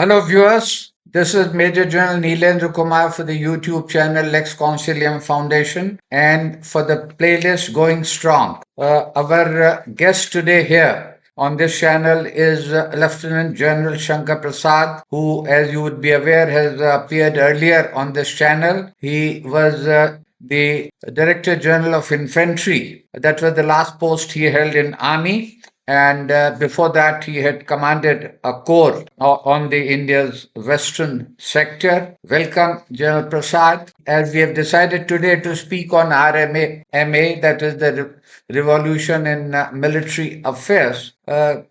Hello, viewers. This is Major General Neelendra Kumar for the YouTube channel Lex Consilium Foundation and for the playlist Going Strong. Our guest today here on this channel is Lieutenant General Shankar Prasad, who, as you would be aware, has appeared earlier on this channel. He was the Director General of Infantry. That was the last post he held in Army, and before that he had commanded a corps on the India's western sector. Welcome, General Prasad. As we have decided today to speak on RMA, that is the Revolution in Military Affairs,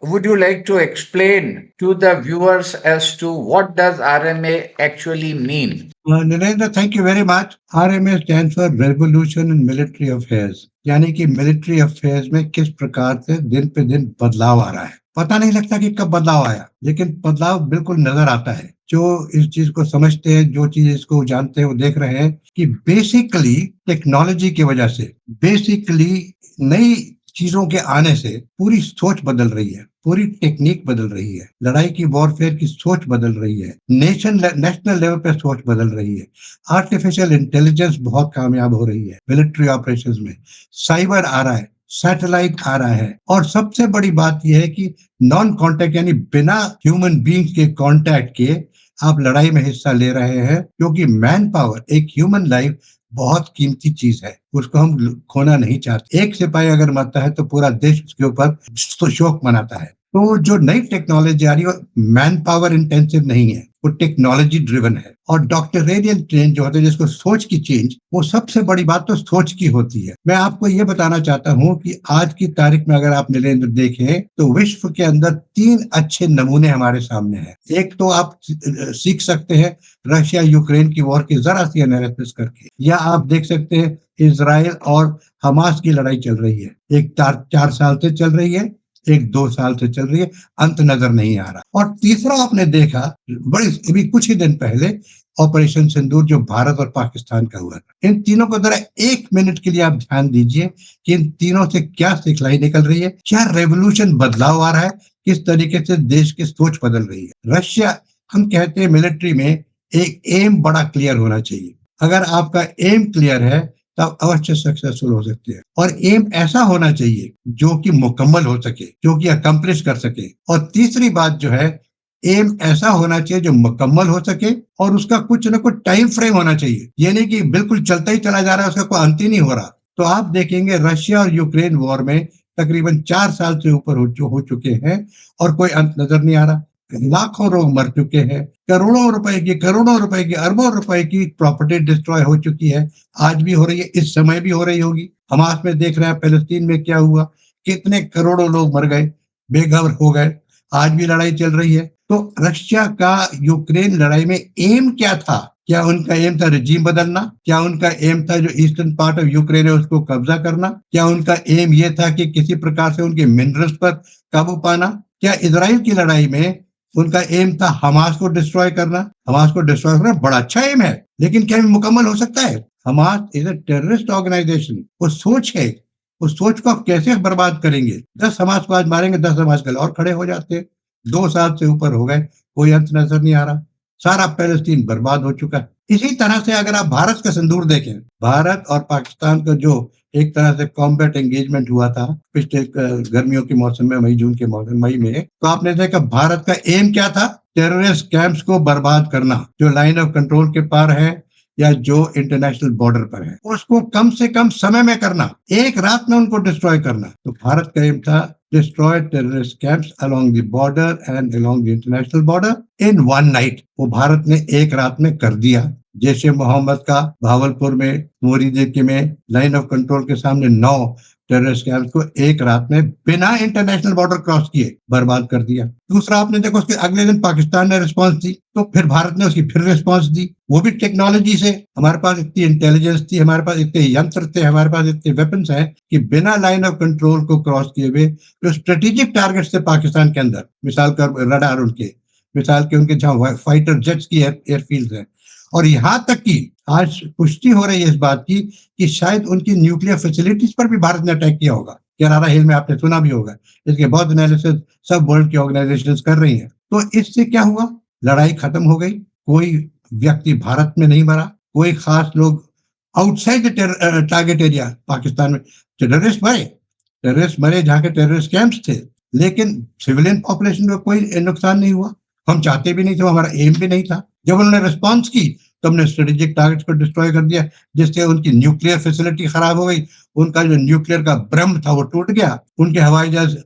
would you like to explain to the viewers as to what does RMA actually mean? Nilendra, thank you very much. RMA stands for Revolution in Military Affairs, यानी कि military affairs में किस प्रकार से दिन पे दिन बदलाव आ रहा है। पता नहीं लगता कि कब बदलाव आया, लेकिन बदलाव बिल्कुल नजर आता है। जो इस चीज को समझते हैं, जो चीज इसको जानते हैं, वो देख रहे हैं कि बेसिकली टेक्नोलॉजी की वजह से, बेसिकली नई चीजों के आने से पूरी सोच बदल रही है, पूरी टेक्निक बदल रही है, लड़ाई की वॉरफेयर की सोच बदल रही है, नेशनल लेवल पे सोच बदल रही है। आर्टिफिशियल इंटेलिजेंस बहुत कामयाब हो रही है मिलिट्री ऑपरेशंस में। साइबर आ रहा है, सैटेलाइट आ रहा है, और सबसे बड़ी बात यह है कि नॉन कांटेक्ट यानी बिना ह्यूमन बींग्स के कांटेक्ट के आप लड़ाई में हिस्सा ले रहे हैं, क्योंकि मैन पावर, एक ह्यूमन लाइफ बहुत कीमती चीज है, उसको हम खोना नहीं चाहते। एक सिपाही अगर मरता है तो पूरा देश उसके ऊपर शोक मनाता है। तो जो नई टेक्नोलॉजी आ रही है मैन पावर इंटेंसिव नहीं है, वो टेक्नोलॉजी ड्रिवन है। और डॉक्टरेरियल चेंज जो होता है, जिसको सोच की चेंज, वो सबसे बड़ी बात तो सोच की होती है। मैं आपको ये बताना चाहता हूँ कि आज की तारीख में अगर आप नरेंद्र देखें तो विश्व के अंदर 3 अच्छे नमूने हमारे सामने हैं। एक तो आप सीख सकते हैं रशिया यूक्रेन की वॉर की जरा सी एनालिसिस करके, या आप देख सकते हैं इजराइल और हमास की लड़ाई चल रही है। एक 4 साल से चल रही है, एक 2 साल से चल रही है, अंत नजर नहीं आ रहा। और तीसरा आपने देखा अभी कुछ ही दिन पहले ऑपरेशन सिंदूर, जो भारत और पाकिस्तान का हुआ। इन तीनों को जरा 1 मिनट के लिए आप ध्यान दीजिए कि इन तीनों से क्या सिखलाई निकल रही है, क्या रेवोल्यूशन बदलाव आ रहा है, किस तरीके से देश की सोच बदल रही है। रशिया, हम कहते हैं मिलिट्री में एक एम बड़ा क्लियर होना चाहिए। अगर आपका एम क्लियर है तब अवश्य सक्सेसफुल हो सकते हैं। और एम ऐसा होना चाहिए जो कि मुकम्मल हो सके, जो कि अकम्प्लिश कर सके। और तीसरी बात जो है, एम ऐसा होना चाहिए जो मुकम्मल हो सके, और उसका कुछ ना कुछ टाइम फ्रेम होना चाहिए। ये नहीं कि बिल्कुल चलता ही चला जा रहा है, उसका कोई अंत ही नहीं हो रहा। तो आप देखेंगे रशिया और यूक्रेन वॉर में तकरीबन 4 साल से ऊपर हो चुके हैं और कोई अंत नजर नहीं आ रहा। लाखों लोग मर चुके हैं, करोड़ों रुपए की, अरबों रुपए की प्रॉपर्टी डिस्ट्रॉय हो चुकी है, आज भी हो रही है, इस समय भी हो रही होगी। हमास में देख रहे हैं फिलिस्तीन में क्या हुआ, कितने करोड़ों लोग मर गए, बेघर हो गए, आज भी लड़ाई चल रही है। तो रशिया का यूक्रेन लड़ाई में एम क्या था? क्या उनका एम था रिजीम बदलना? क्या उनका एम था जो ईस्टर्न पार्ट ऑफ यूक्रेन है उसको कब्जा करना? क्या उनका एम ये था कि किसी प्रकार से उनके मिनरल्स पर काबू पाना? क्या इजराइल की लड़ाई में उनका एम था हमास को डिस्ट्रॉय करना? हमास को डिस्ट्रॉय करना बड़ा अच्छा एम है, लेकिन क्या मुकम्मल हो सकता है? Hamas is a terrorist organisation. वो सोच है, उस सोच को आप कैसे बर्बाद करेंगे? 10 हमास को आज मारेंगे, 10 हमास कल और खड़े हो जाते हैं। 2 साल से ऊपर हो गए, कोई अंत नजर नहीं आ रहा, सारा पैलेस्टीन बर्बाद हो चुका है। इसी तरह से अगर आप भारत का सिंदूर देखें, भारत और पाकिस्तान का जो एक तरह से कॉम्बैट एंगेजमेंट हुआ था पिछले गर्मियों के मौसम में, मई जून के मौसम, मई में, तो आपने देखा भारत का एम क्या था? टेररिस्ट कैंप्स को बर्बाद करना, जो लाइन ऑफ कंट्रोल के पार है या जो इंटरनेशनल बॉर्डर पर है, उसको कम से कम समय में करना, एक रात में उनको डिस्ट्रॉय करना। तो भारत का एम था destroy terrorist camps along the border and along the international border in one night। वो भारत ने एक रात में कर दिया। जैसे मोहम्मद का भावलपुर में, मोरीदेके में लाइन ऑफ कंट्रोल के सामने 9 टेररिस्ट कैंप को एक रात में बिना इंटरनेशनल बॉर्डर क्रॉस किए बर्बाद कर दिया। दूसरा आपने देखो, उसके अगले दिन पाकिस्तान ने रिस्पांस दी, तो फिर भारत ने उसकी फिर रिस्पांस दी, वो भी टेक्नोलॉजी से। हमारे पास इतनी इंटेलिजेंस थी, हमारे पास इतने यंत्र थे, हमारे पास इतने वेपन्स हैं कि बिना लाइन ऑफ कंट्रोल को क्रॉस किए हुए जो स्ट्रेटेजिक टारगेट्स थे पाकिस्तान के अंदर, मिसाल कर रडार उनके, मिसाल के उनके जहाँ फाइटर जेट्स की एयरफील्ड है, और यहाँ तक कि आज पुष्टि हो रही है इस बात की कि शायद उनकी न्यूक्लियर फैसिलिटीज पर भी भारत ने अटैक किया होगा। केराला हिल में आपने सुना भी होगा, इसके बहुत एनालिसिस सब वर्ल्ड की ऑर्गेनाइजेशंस कर रही हैं। तो इससे क्या हुआ? लड़ाई खत्म हो गई, कोई व्यक्ति भारत में नहीं मरा, कोई खास लोग outside the target area Pakistan में टेररिस्ट मरे जहाँ के टेररिस्ट कैंप्स थे, लेकिन सिविलियन पॉपुलेशन को कोई नुकसान नहीं हुआ। हम चाहते भी नहीं थे, हमारा एम भी नहीं था। जब उन्होंने रिस्पॉन्स की तो हमने स्ट्रेटेजिक टारगेट्स को डिस्ट्रॉय कर दिया, जिससे उनकी न्यूक्लियर फैसिलिटी खराब हो गई, उनका जो न्यूक्लियर का ब्रह्म था वो टूट गया, उनके हवाई जहाज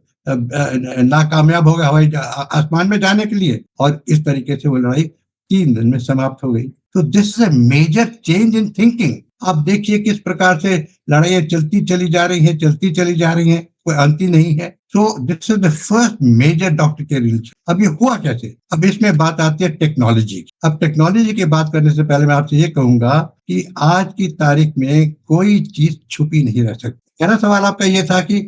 नाकामयाब हो गए आसमान में जाने के लिए, और इस तरीके से वो लड़ाई 3 दिन में समाप्त हो गई। तो this is a major change in thinking. आप देखिए किस प्रकार से लड़ाइयाँ चलती चली जा रही हैं, चलती चली जा रही हैं, कोई अंत ही नहीं है। So this is the first major doctrinal. अब ये हुआ कैसे? अब इसमें बात आती है टेक्नोलॉजी की। अब टेक्नोलॉजी की बात करने से पहले मैं आपसे ये कहूंगा कि आज की तारीख में कोई चीज छुपी नहीं रह सकती। मेरा सवाल आपका ये था कि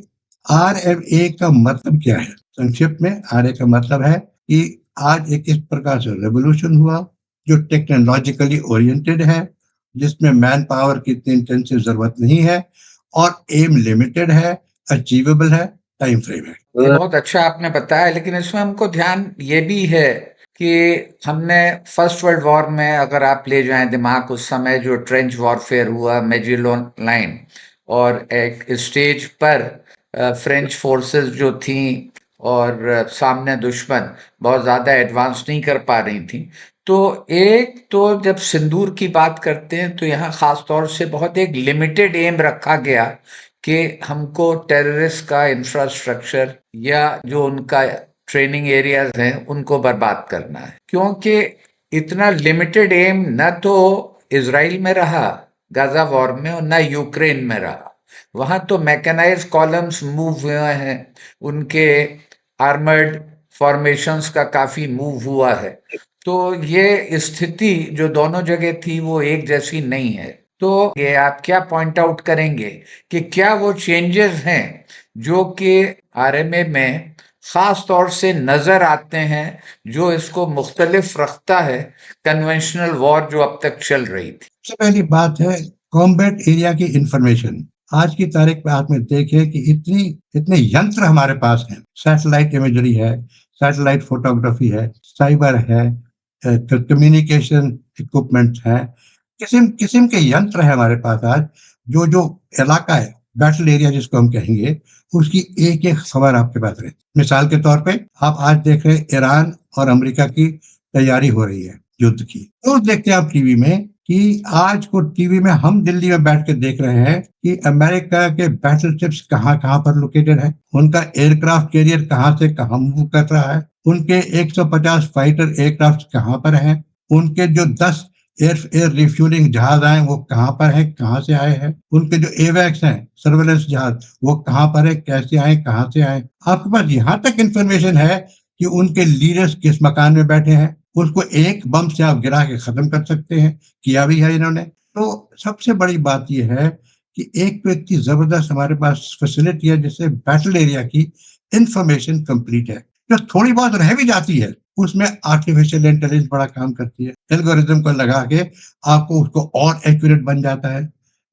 RMA का मतलब क्या है? संक्षिप्त में RA का मतलब है कि आज एक इस प्रकार से रेवोल्यूशन हुआ जो टेक्नोलॉजिकली ओरिएंटेड है, जिसमें मैन पावर की इतनी इंटेंसिव जरूरत नहीं है, और एम लिमिटेड है, अचीवेबल है, टाइम फ्रेम है। ये बहुत अच्छा आपने बताया, लेकिन इसमें हमको ध्यान ये भी है कि हमने फर्स्ट वर्ल्ड वॉर में अगर आप ले जाएं दिमाग, उस समय जो ट्रेंच वॉरफेयर हुआ मेजिलोन लाइन, और एक स्टेज पर फ्रेंच फोर्सेस जो थी और सामने दुश्मन बहुत ज़्यादा एडवांस नहीं कर पा रही थी। तो एक तो जब सिंदूर की बात करते हैं तो यहाँ खास तौर से बहुत एक लिमिटेड एम रखा गया कि हमको टेररिस्ट का इंफ्रास्ट्रक्चर या जो उनका ट्रेनिंग एरियाज हैं उनको बर्बाद करना है, क्योंकि इतना लिमिटेड एम न तो इजराइल में रहा गाजा वॉर में और न यूक्रेन में रहा। वहां तो मैकेनाइज कॉलम्स मूव हुए हैं, उनके आर्मर्ड फॉर्मेशंस का काफी मूव हुआ है। तो ये स्थिति जो दोनों जगह थी वो एक जैसी नहीं है। तो ये आप क्या पॉइंट आउट करेंगे कि क्या वो चेंजेस हैं जो कि RMA में खास तौर से नजर आते हैं, जो इसको मुख्तलिफ रखता है कन्वेंशनल वॉर जो अब तक चल रही थी? सबसे पहली बात है कॉम्बैट एरिया की इंफॉर्मेशन। आज की तारीख में आप में देखें कि इतने यंत्र हमारे पास हैं, सैटेलाइट इमेजरी है, सैटेलाइट फोटोग्राफी है, साइबर है, कम्युनिकेशन इक्विपमेंट है, किस्म किस्म के यंत्र है हमारे पास आज। जो जो इलाका है, बैटल एरिया जिसको हम कहेंगे, उसकी एक एक खबर आपके पास रहती है। मिसाल के तौर पे आप आज देख रहे हैं ईरान और अमेरिका की तैयारी हो रही है युद्ध की। तो देखते हैं आप टीवी में कि आज को टीवी में हम दिल्ली में बैठ के देख रहे हैं कि अमेरिका के बैटलशिप्स कहाँ कहाँ पर लोकेटेड है, उनका एयरक्राफ्ट कैरियर कहाँ से कहाँ मूव कर रहा है, उनके 150 फाइटर एयरक्राफ्ट कहाँ पर हैं, उनके जो 10 एयर रिफ्यूलिंग जहाज आए वो कहाँ पर है, कहाँ से आए हैं, उनके जो एवैक्स हैं सर्वेलेंस जहाज वो कहाँ पर है, कैसे आए, कहाँ से आए। आपके पास यहाँ तक इंफॉर्मेशन है कि उनके लीडर्स किस मकान में बैठे हैं, उसको एक बम से आप गिरा के खत्म कर सकते हैं, किया भी है इन्होंने। तो सबसे बड़ी बात यह है कि एक तो इतनी जबरदस्त हमारे पास फैसिलिटी है जिससे बैटल एरिया की इंफॉर्मेशन कंप्लीट है। जो थोड़ी बहुत रह भी जाती है उसमें आर्टिफिशियल इंटेलिजेंस बड़ा काम करती है, एल्गोरिथम को लगा के आपको उसको और एक्यूरेट बन जाता है।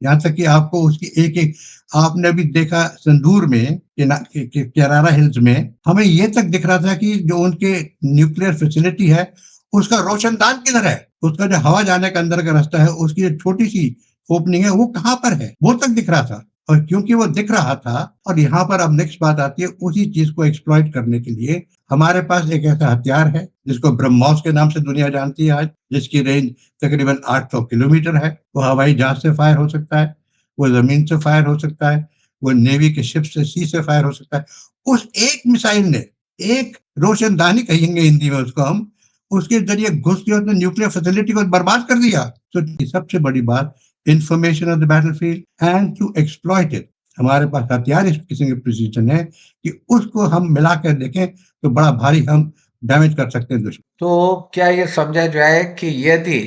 यहाँ तक कि आपको उसकी एक एक, आपने भी देखा संदूर में केरारा हिल्स में हमें ये तक दिख रहा था कि जो उनके न्यूक्लियर फैसिलिटी है उसका रोशनदान किधर है, उसका जो हवा जाने का अंदर का रास्ता है, उसकी जो छोटी सी ओपनिंग है वो कहाँ पर है, वो तक दिख रहा था। और क्योंकि वो दिख रहा था, और यहाँ पर अब नेक्स्ट बात आती है, उसी चीज को एक्सप्लॉइट करने के लिए हमारे पास एक ऐसा हथियार है जिसको ब्रह्मोस के नाम से दुनिया जानती है आज, जिसकी रेंज तकरीबन 800 किलोमीटर है। वो हवाई जहाज से फायर हो सकता है, वो जमीन से फायर हो सकता है, वो नेवी के शिप से, सी से फायर हो सकता है। उस एक मिसाइल ने, एक रोशनदानी कहेंगे हिंदी में उसको हम, उसके जरिए घुस के उसने न्यूक्लियर फैसिलिटी को बर्बाद कर दिया। तो सबसे बड़ी बात information of the battlefield and to exploit it. हमारे पास हथियार इस किस्म की प्रिसीजन है कि उसको हम मिला कर देखें तो बड़ा भारी हम डैमेज कर सकते हैं दुश्मन। तो क्या ये समझा जाए कि यदि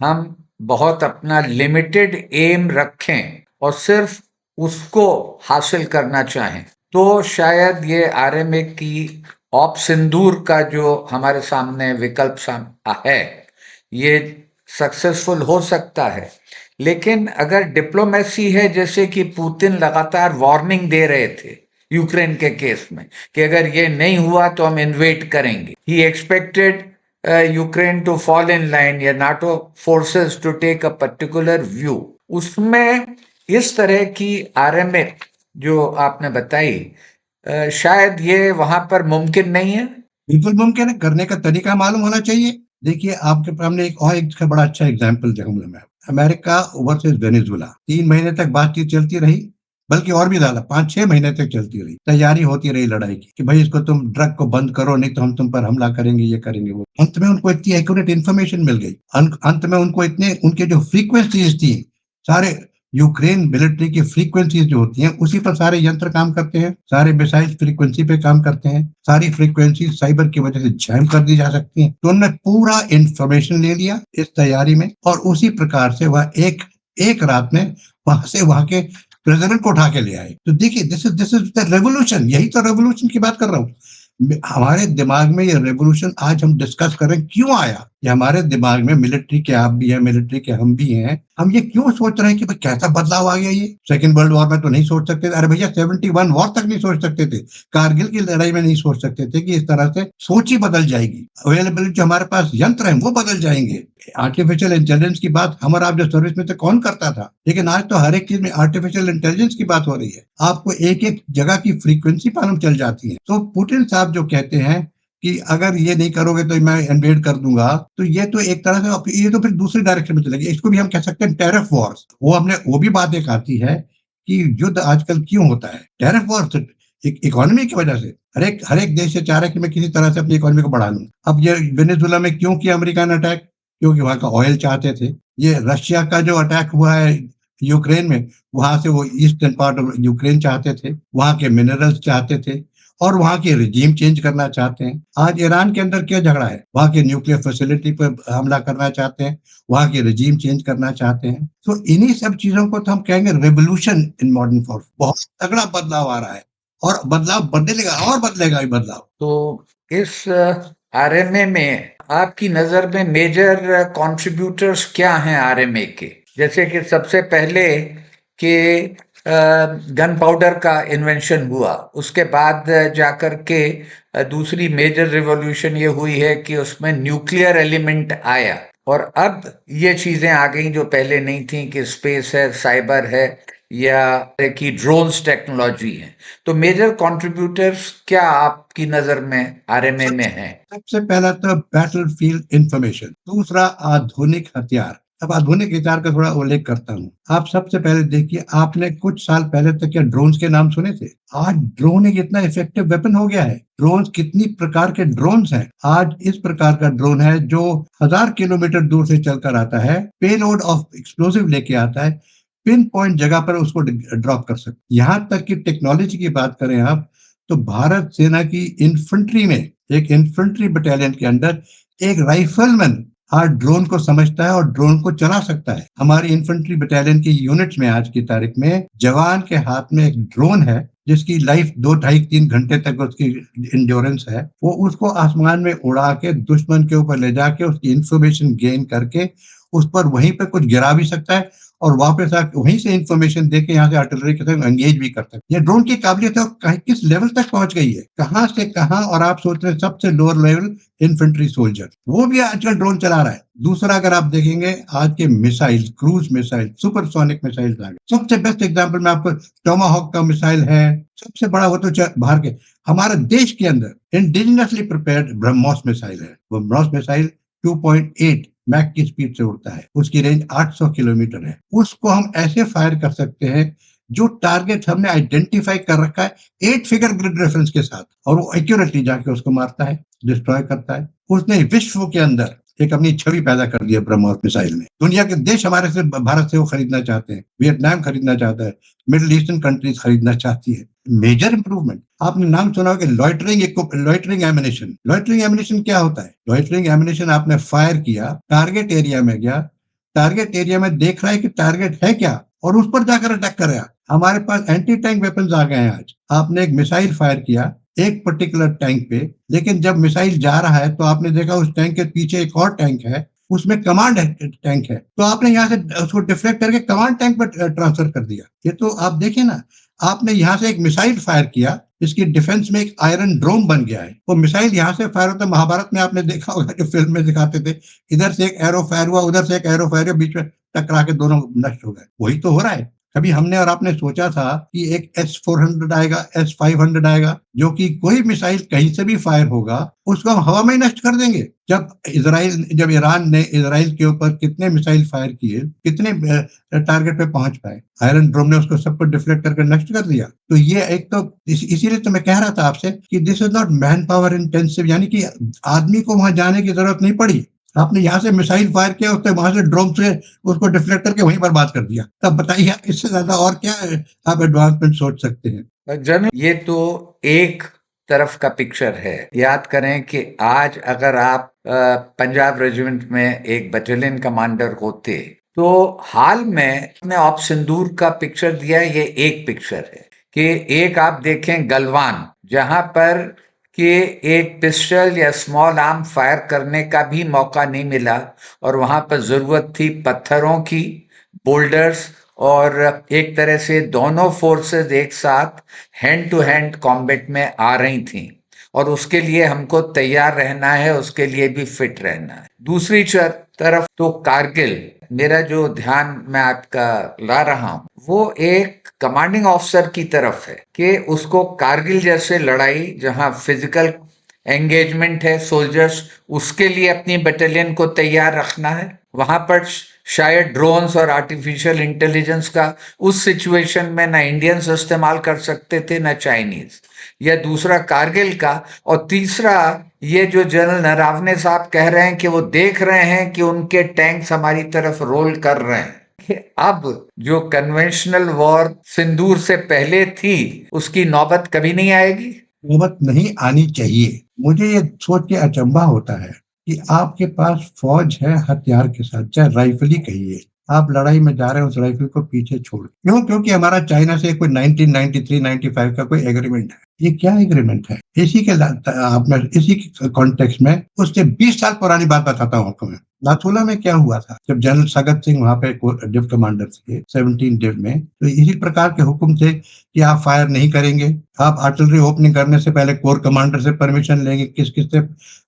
हम बहुत अपना लिमिटेड एम रखें और सिर्फ उसको हासिल करना चाहें तो शायद ये RMA की ऑप सिंदूर का जो हमारे सामने विकल्प है ये सक्सेसफुल हो सकता है। लेकिन अगर डिप्लोमेसी है, जैसे कि पुतिन लगातार वार्निंग दे रहे थे यूक्रेन के केस में कि अगर ये नहीं हुआ तो हम इन्वेट करेंगे, he expected Ukraine to fall in line या NATO forces to take a particular view, उसमें इस तरह की आरएमए जो आपने बताई, शायद ये वहां पर मुमकिन नहीं है। बिल्कुल मुमकिन है, करने का तरीका मालूम होना चाहिए। देखिए आपके सामने एक इसका बड़ा अच्छा एग्जाम्पल दूंगा मैं। अमेरिका वर्सेस वेनेजुला 3 महीने तक बातचीत चलती रही, बल्कि और भी ज्यादा 5-6 महीने तक चलती रही, तैयारी होती रही लड़ाई की कि भाई इसको तुम ड्रग को बंद करो, नहीं तो हम तुम पर हमला करेंगे, ये करेंगे वो। अंत में उनको इतनी एक्यूरेट इन्फॉर्मेशन मिल गई, अंत में उनको इतने उनके जो फ्रीक्वेंसीज थी, सारे यूक्रेन मिलिट्री की फ्रीक्वेंसीज जो होती हैं उसी पर सारे यंत्र काम करते हैं, सारे मिसाइल फ्रीक्वेंसी पे काम करते हैं, सारी फ्रीक्वेंसी साइबर की वजह से जैम कर दी जा सकती हैं। तो उन्होंने पूरा इंफॉर्मेशन ले लिया इस तैयारी में, और उसी प्रकार से वह एक एक रात में वहां से वहां के प्रेसिडेंट को उठा के ले आए। तो देखिए दिस इज द रेवोल्यूशन, यही तो रेवोल्यूशन की बात कर रहा हूँ। हमारे दिमाग में ये रेवोल्यूशन आज हम डिस्कस करें क्यों आया, ये हमारे दिमाग में मिलिट्री के आप भी हैं, मिलिट्री के हम भी हैं, हम ये क्यों सोच रहे हैं कि भाई कैसा बदलाव आ गया, ये सेकंड वर्ल्ड वॉर में तो नहीं सोच सकते थे, अरे भैया 71 वॉर तक नहीं सोच सकते थे, कारगिल की लड़ाई में नहीं सोच सकते थे कि इस तरह से सोच ही बदल जाएगी, अवेलेबिलिटी जो हमारे पास यंत्र है वो बदल जाएंगे। आर्टिफिशियल इंटेलिजेंस की बात हम और आप जो सर्विस में थे कौन करता था, लेकिन आज तो हर एक चीज में आर्टिफिशियल इंटेलिजेंस की बात हो रही है, आपको एक एक जगह की फ्रीक्वेंसी मालूम चल जाती है। तो पुतिन साहब जो कहते हैं कि अगर ये नहीं करोगे तो मैं इन्वेड कर दूंगा, तो ये तो एक तरह से ये तो फिर दूसरी डायरेक्शन में चलेगी, इसको भी हम कह सकते हैं टेरिफ वॉर्स। वो भी बात एक आती है कि युद्ध आजकल क्यों होता है, टेरिफ वॉर्स, इकोनॉमी की वजह से। हर एक देश से चाह रहा है कि मैं किसी तरह से अपनी इकोनॉमी को बढ़ा लूं। अब ये वेनेजुला में क्यों किया अमेरिका ने अटैक, क्योंकि वहां का ऑयल चाहते थे। ये रशिया का जो अटैक हुआ है यूक्रेन में, वहां से वो ईस्टर्न पार्ट ऑफ यूक्रेन चाहते थे, वहां के मिनरल्स चाहते थे, और वहां के रिजीम चेंज करना चाहते हैं। आज ईरान के अंदर क्या झगड़ा है, वहां के न्यूक्लियर फैसिलिटी पर हमला करना चाहते हैं, वहां के रिजीम चेंज करना चाहते हैं। तो इन्हीं सब चीजों को तो हम कहेंगे रेवोल्यूशन इन मॉडर्न फॉर्स। बहुत तगड़ा बदलाव आ रहा है, और बदलाव बदलेगा और बदलेगा ही बदलाव। तो इस आरएमए में आपकी नजर में मेजर कंट्रीब्यूटर्स क्या हैं आरएमए के? जैसे कि सबसे पहले कि गन पाउडर का इन्वेंशन हुआ, उसके बाद जाकर के दूसरी मेजर रिवॉल्यूशन ये हुई है कि उसमें न्यूक्लियर एलिमेंट आया, और अब ये चीजें आ गई जो पहले नहीं थी कि स्पेस है, साइबर है, या कि ड्रोन्स टेक्नोलॉजी है। तो मेजर कंट्रीब्यूटर्स क्या आपकी नजर में आरएमए में सबसे हैं? सबसे पहला तो बैटलफील्ड इंफॉर्मेशन, दूसरा आधुनिक हथियार। अब आधुनिक हथियार का थोड़ा उल्लेख करता हूँ। आप सबसे पहले देखिए, आपने कुछ साल पहले तक क्या ड्रोन्स के नाम सुने थे? आज ड्रोन एक इतना इफेक्टिव वेपन हो गया है। ड्रोन, कितनी प्रकार के ड्रोन्स हैं। आज इस प्रकार का ड्रोन है जो 1000 किलोमीटर दूर से चलकर आता है, पेलोड ऑफ एक्सप्लोसिव लेके आता है, पिन पॉइंट जगह पर उसको ड्रॉप कर सकते। यहाँ तक कि टेक्नोलॉजी की बात करें आप, तो भारत सेना की इन्फेंट्री में, एक इन्फेंट्री बटालियन के अंदर एक राइफलमैन आज ड्रोन को समझता है और ड्रोन को चला सकता है। हमारी इन्फेंट्री बटालियन की यूनिट्स में आज की तारीख में जवान के हाथ में एक ड्रोन है जिसकी लाइफ 2 ढाई 3 घंटे तक उसकी इंड्योरेंस है। वो उसको आसमान में उड़ा के दुश्मन के ऊपर ले जाके उसकी इंफॉर्मेशन गेन करके उस पर वहीं पे कुछ गिरा भी सकता है, और वापस आके वहीं से इंफॉर्मेशन देके यहाँ से आर्टिलरी के साथ एंगेज भी कर सकते हैं। ये ड्रोन की काबिलियत है, कहीं किस लेवल तक पहुंच गई है, कहाँ से कहाँ। और आप सोच रहे हैं सबसे लोअर लेवल इन्फेंट्री सोल्जर, वो भी आजकल ड्रोन चला रहा है। दूसरा, अगर आप देखेंगे आज के missile, cruise missile, supersonic missile आ गए। सबसे बेस्ट एग्जांपल में आपको टोमाहॉक का मिसाइल है, सबसे बड़ा। वो तो बाहर के, हमारे देश के अंदर इंडिजिनसली प्रिपेयर्ड ब्रह्मोस मिसाइल है। वो ब्रह्मोस मिसाइल 2.8 मैक की स्पीड से उड़ता है, उसकी रेंज 800 किलोमीटर है। उसको हम ऐसे फायर कर सकते हैं जो टारगेट हमने आइडेंटिफाई कर रखा है 8 फिगर ग्रिड रेफरेंस के साथ, और वो एक्यूरेटली जाके उसको मारता है, डिस्ट्रॉय करता है। उसने विश्व के अंदर एक अपनी छवि पैदा कर दी है ब्रह्मोस मिसाइल में। दुनिया के देश हमारे से, भारत से वो खरीदना चाहते हैं, वियतनाम खरीदना चाहता है, मिडिल ईस्टर्न कंट्रीज खरीदना चाहती है। मेजर इंप्रूवमेंट, आपने नाम सुना होगा लॉइटरिंग एमिनेशन। लॉइटरिंग एमिनेशन क्या होता है? लॉइटरिंग एमिनेशन, आपने फायर किया, टारगेट एरिया में गया, टारगेट एरिया में देख रहा है कि टारगेट है क्या, और उस पर जाकर अटैक कर रहा। हमारे पास एंटी टैंक वेपन्स आ गए हैं आज। आपने एक मिसाइल फायर किया एक पर्टिकुलर टैंक पे, लेकिन जब मिसाइल जा रहा है तो आपने देखा उस टैंक के पीछे एक और टैंक है, उसमें कमांड टैंक है, तो आपने यहाँ से उसको डिफ्लेक्ट करके कमांड टैंक पर ट्रांसफर कर दिया। ये तो आप देखिए ना, आपने यहाँ से एक मिसाइल फायर किया, इसकी डिफेंस में एक आयरन ड्रोम बन गया है। वो मिसाइल यहाँ से फायर होता है, महाभारत में आपने देखा होगा जो फिल्म में दिखाते थे, इधर से एक एरो फायर हुआ, उधर से एक एरो फायर हुआ, बीच में टकरा के दोनों नष्ट हो गए। वही तो हो रहा है। कभी हमने और आपने सोचा था कि एक S-400 आएगा, S-500 आएगा, जो कि कोई मिसाइल कहीं से भी फायर होगा उसको हम हवा में ही नष्ट कर देंगे। जब ईरान ने इजराइल के ऊपर कितने मिसाइल फायर किए, कितने टारगेट पे पहुंच पाए, आयरन ड्रोम ने उसको सबको डिफ्लेक्ट करके नष्ट कर दिया। तो ये एक तो इसीलिए तो मैं कह रहा था आपसे कि this is not man power intensive, यानी कि आदमी को वहां जाने की जरूरत नहीं पड़ी। आपने यहाँ से मिसाइल फायर किया, उसने वहां से ड्रोन से उसको डिफ्लेक्ट करके वहीं बर्बाद कर दिया। तब बताइए आप इससे ज्यादा और क्या आप एडवांसमेंट सोच सकते हैं। जनरल, ये तो एक तरफ का पिक्चर है। याद करें कि आज अगर आप पंजाब रेजिमेंट में एक बटालियन कमांडर होते तो हाल में अपने ऑप सिंदूर का पिक्चर दिया है। ये एक पिक्चर है कि एक आप देखें गलवान, जहां पर कि एक पिस्टल या स्मॉल आर्म फायर करने का भी मौका नहीं मिला और वहां पर जरूरत थी पत्थरों की, बोल्डर्स, और एक तरह से दोनों फोर्सेस एक साथ हैंड टू हैंड कॉम्बैट में आ रही थीं और उसके लिए हमको तैयार रहना है, उसके लिए भी फिट रहना है। दूसरी तरफ तो कारगिल, मेरा जो ध्यान मैं आपका ला रहा हूं वो एक कमांडिंग ऑफिसर की तरफ है कि उसको कारगिल जैसे लड़ाई जहां फिजिकल एंगेजमेंट है सोल्जर्स, उसके लिए अपनी बटालियन को तैयार रखना है। वहां पर शायद ड्रोन्स और आर्टिफिशियल इंटेलिजेंस का उस सिचुएशन में ना इंडियंस इस्तेमाल कर सकते थे ना चाइनीज। यह दूसरा कारगिल का। और तीसरा ये जो जनरल नरावने साहब कह रहे हैं कि वो देख रहे हैं कि उनके टैंक्स हमारी तरफ रोल कर रहे हैं, कि अब जो कन्वेंशनल वॉर सिंदूर से पहले थी उसकी नौबत कभी नहीं आएगी। नौबत नहीं आनी चाहिए। मुझे ये सोच के अचंभा होता है कि आपके पास फौज है हथियार के साथ, चाहे राइफल ही कहिए, आप लड़ाई में जा रहे हैं उस राइफल को पीछे छोड़। क्यों? क्योंकि हमारा चाइना से कोई 1993-95 का कोई एग्रीमेंट है। ये क्या एग्रीमेंट है? इसी कॉन्टेक्स्ट में उससे 20 साल पुरानी बात बताता हूँ आपको मैं। नाथुला में क्या हुआ था जब जनरल सगत सिंह वहां पे डिव कमांडर थे 17 डिव में, तो इसी प्रकार के हुक्म थे कि आप फायर नहीं करेंगे, आप आर्टिलरी ओपनिंग करने से पहले कोर कमांडर से परमिशन लेंगे, किस किस से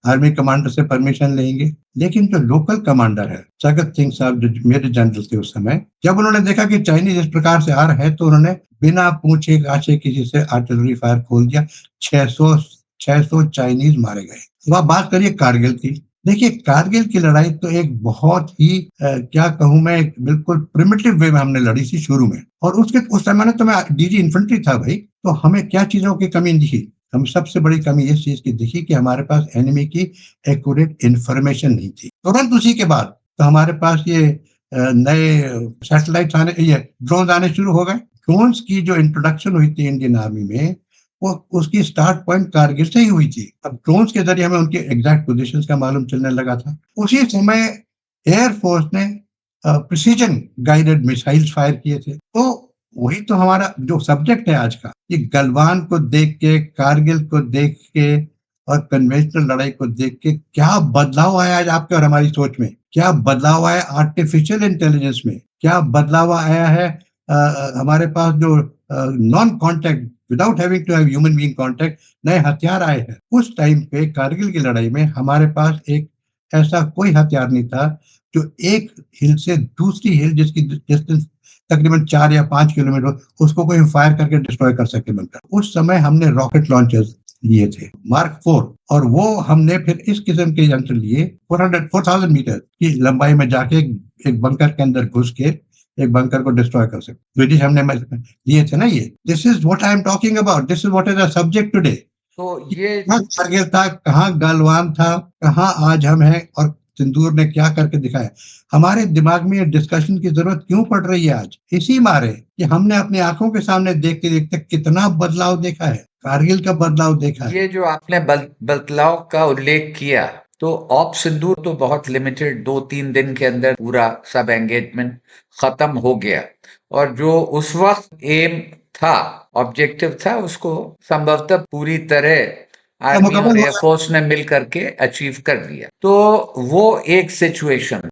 आर्मी कमांडर से परमिशन लेंगे। लेकिन जो लोकल कमांडर है सगत सिंह साहब, जो मेरे जनरल थे उस समय, जब उन्होंने देखा कि चाइनीज इस प्रकार से आ रहे हैं तो उन्होंने बिना पूछे गाछे किसी से आर्टिलरी फायर खोल दिया। 600 चाइनीज मारे गए। अब आप बात करिए कारगिल की। देखिए कारगिल की लड़ाई तो एक बहुत ही क्या कहूं मैं, बिल्कुल प्रिमिटिव वे में हमने लड़ी थी शुरू में। और उस समय तो मैं डीजी इन्फेंट्री था भाई, तो हमें क्या चीजों की कमी दिखी? हमें सबसे बड़ी कमी इस चीज की दिखी कि हमारे पास एनिमी की एक्यूरेट इंफॉर्मेशन नहीं थी। तुरंत उसी के बाद तो हमारे पास ये नए सैटेलाइट आने, ये ड्रोन आने शुरू हो गए। ड्रोन्स की जो इंट्रोडक्शन हुई थी इंडियन आर्मी में, वो उसकी स्टार्ट पॉइंट कारगिल से ही हुई थी। अब ड्रोन्स के जरिए हमें उनके एग्जैक्ट पोजीशंस का मालूम चलने लगा था। उसी समय एयरफोर्स ने प्रिसीजन गाइडेड मिसाइल्स फायर किए थे। तो वही तो हमारा जो सब्जेक्ट है आज का, कि गलवान को देख के, कारगिल को देख के और कन्वेंशनल लड़ाई को देख के क्या बदलाव आया आज आपके और हमारी सोच में, क्या बदलाव आया आर्टिफिशियल इंटेलिजेंस में, क्या बदलाव आया है हमारे पास जो non contact, without having to have human being contact, नए हथियार आए हैं। उस टाइम पे कारगिल की लड़ाई में हमारे पास एक ऐसा कोई हथियार नहीं था जो एक हिल से दूसरी हिल, जिसकी डिस्टेंस तकरीबन 4 या 5 किलोमीटर, उसको कोई फायर करके डिस्ट्रॉय कर सके बनकर। उस समय हमने रॉकेट लॉन्चर्स लिए थे मार्क 4, और वो हमने फिर इस किस्म के यंत्र लिए 4000 मीटर की लंबाई में जाके एक बंकर के अंदर घुस के एक बंकर को डिस्ट्रॉय कर सकते। ब्रिटिश हमने लिए थे ना ये। This is what I am talking about, this is what is the subject today. तो ये कारगिल था, कहाँ गलवान था, कहाँ आज हम हैं, और सिंदूर ने क्या करके दिखाया। हमारे दिमाग में ये डिस्कशन की जरूरत क्यों पड़ रही है आज? इसी मारे कि हमने अपनी आंखों के सामने देखते देखते कितना बदलाव देखा है, कारगिल का बदलाव देखा है। ये जो आपने बदलाव का उल्लेख किया, तो ऑप सिंदूर तो बहुत लिमिटेड 2-3 दिन के अंदर पूरा सब एंगेजमेंट खत्म हो गया और जो उस वक्त एम था, ऑब्जेक्टिव था, उसको संभवतः पूरी तरह आर्मी मुकम्मल और हो गया। एयरफोर्स ने मिल करके अचीव कर लिया। तो वो एक सिचुएशन